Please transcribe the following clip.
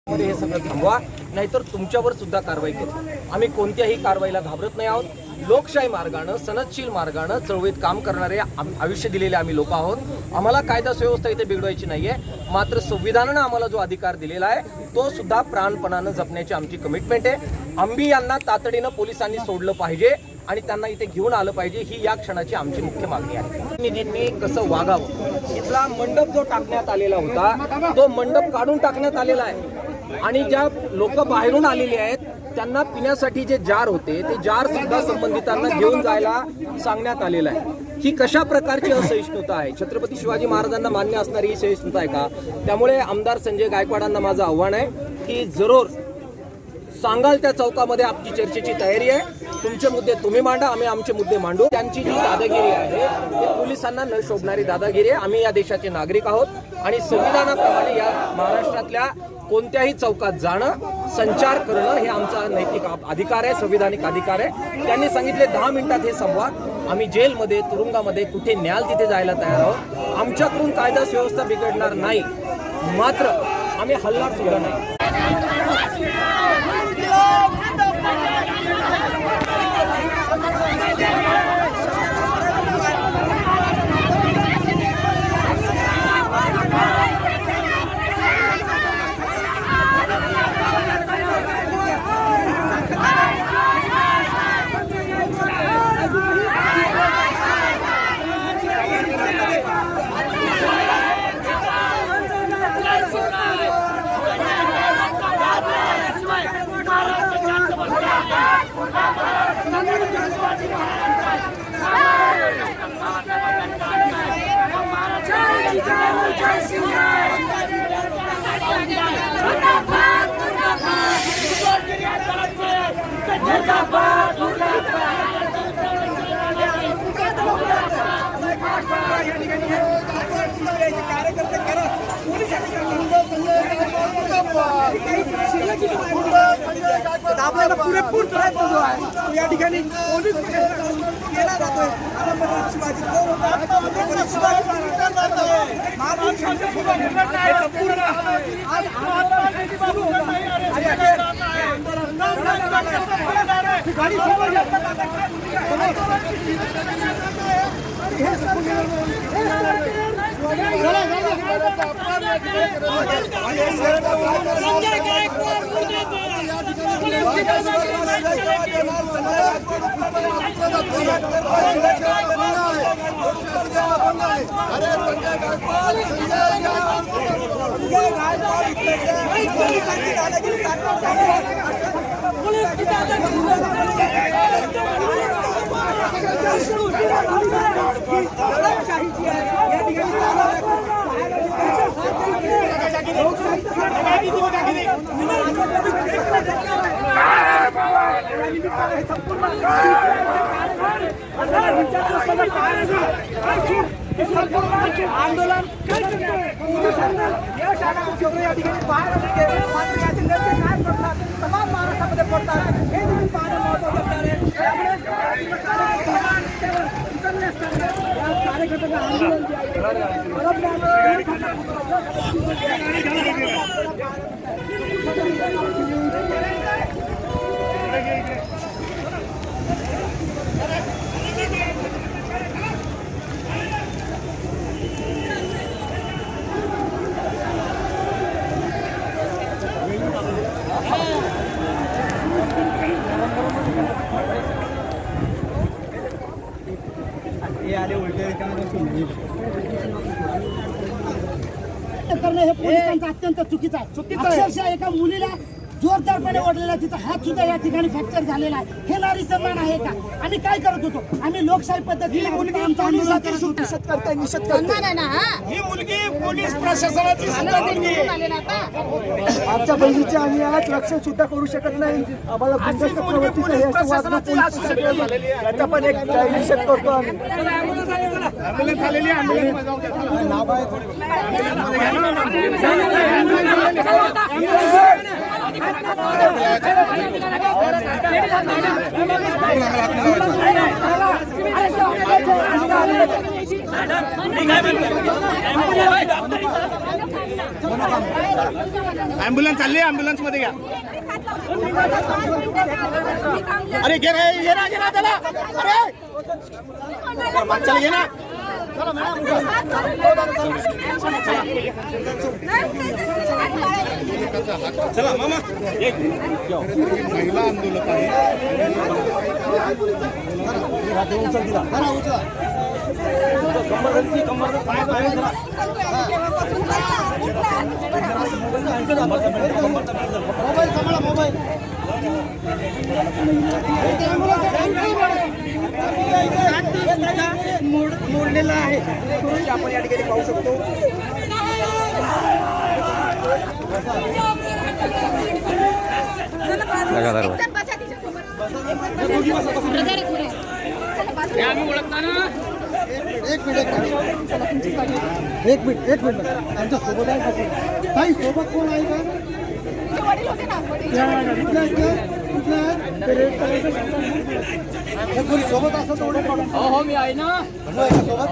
हे सगळं थांबवा, नाहीतर तुमच्यावर सुद्धा कारवाई करू। आम्ही कोणत्याही कारवाईला घाबरत नाही आहोत। लोकशाही मार्गाने, सनदशील मार्गाने चळवळीत काम करणारे आयुष्य दिलेले आम्ही लोक आहोत। आम्हाला कायदा सुव्यवस्था इथे बिघडवायची नाहीये, मात्र संविधानाने आम्हाला जो अधिकार दिलेला आहे तो सुद्धा प्राणपणाने जपण्याची आमची कमिटमेंट आहे। आम्ही यांना तातडीने पोलिसांनी सोडलं पाहिजे आणि त्यांना इथे घेऊन आलं पाहिजे, ही या क्षणाची आमची मुख्य मागणी आहे। प्रतिनिधींनी कसं वागावं, इथला मंडप जो टाकण्यात आलेला होता तो मंडप काढून टाकण्यात आलेला आहे आणि ज्या लोक बाहेरून आलेले आहेत त्यांना पिण्यासाठी जे जार होते ते जार सुद्धा संबंधितांना घेऊन जायला सांगण्यात आलेलं आहे। ही कशा प्रकारची असहिष्णुता आहे? छत्रपती शिवाजी महाराजांना मान्य असणारी ही सहिष्णुता आहे का? त्यामुळे आमदार संजय गायकवाडांना माझं आव्हान आहे की जरूर सांगाल त्या चौकामध्ये आपली चर्चेची तयारी आहे। तुमचे मुद्दे तुम्ही मांडा, आम्ही आमचे मुद्दे मांडू। त्यांची जी दादागिरी आहे ते पोलिसांना न शोभणारी दादागिरी आहे। आम्ही या देशाचे नागरिक आहोत आणि संविधानाप्रमाणे या महाराष्ट्रातल्या कोणत्याही चौकात जाणं, संचार करणं हे आमचा नैतिक अधिकार आहे, संविधानिक अधिकार आहे। त्यांनी सांगितले 10 मिनिटात हे संवाद, आम्ही जेलमध्ये, तुरुंगामध्ये कुठे न्याल तिथे जायला तयार आहोत। आमच्याकडून कायदा सुव्यवस्था बिघडणार नाही, मात्र आम्ही हलणार सुद्धा नाही। आपल्याला पुरेपूर प्रयत्न जो आहे या ठिकाणी पोलीस केला जातोय। आंदोलन तमाम महाराष्ट्रामध्ये पडतात हे देखील पाहणं महत्त्वाचं कार्यकर्त्यांना करणं हे पोलिसांचं अत्यंत चुकीचं आहे। अक्षरशः एका मुलीला जोरदारपणे ओढलेला तिचा हात सुद्धा या ठिकाणी फ्रॅक्चर झालेला आहे। हे नारी सन्मान आहे का? आम्ही काय करत होतो? आम्ही लोकशाही पद्धतीने ही मुलगी पोलीस प्रशासनाची आमच्या बहिणीची आम्ही आज रक्षण सुद्धा करू शकत नाही। आम्हाला गुंडस्थ याचा पण एक निषेध करतो आम्ही। काय ॲम्ब्युलन्स चालली, ॲम्ब्युलन्स मध्ये घ्या. अरे घे रे, ये ना त्याला. अरे चला घे ना. चला मामा. महिला आंदोलक आहे. मोबाईल सांभाळा, मोबाईल. मोडलेला आहे आपण या ठिकाणी पाहू शकतो. एक मिनिट आमच्या सोबत आहे काही सोबत कोण आहे का? कुठल्या सोबत असं थोडं. हो मी आहे ना. सोबत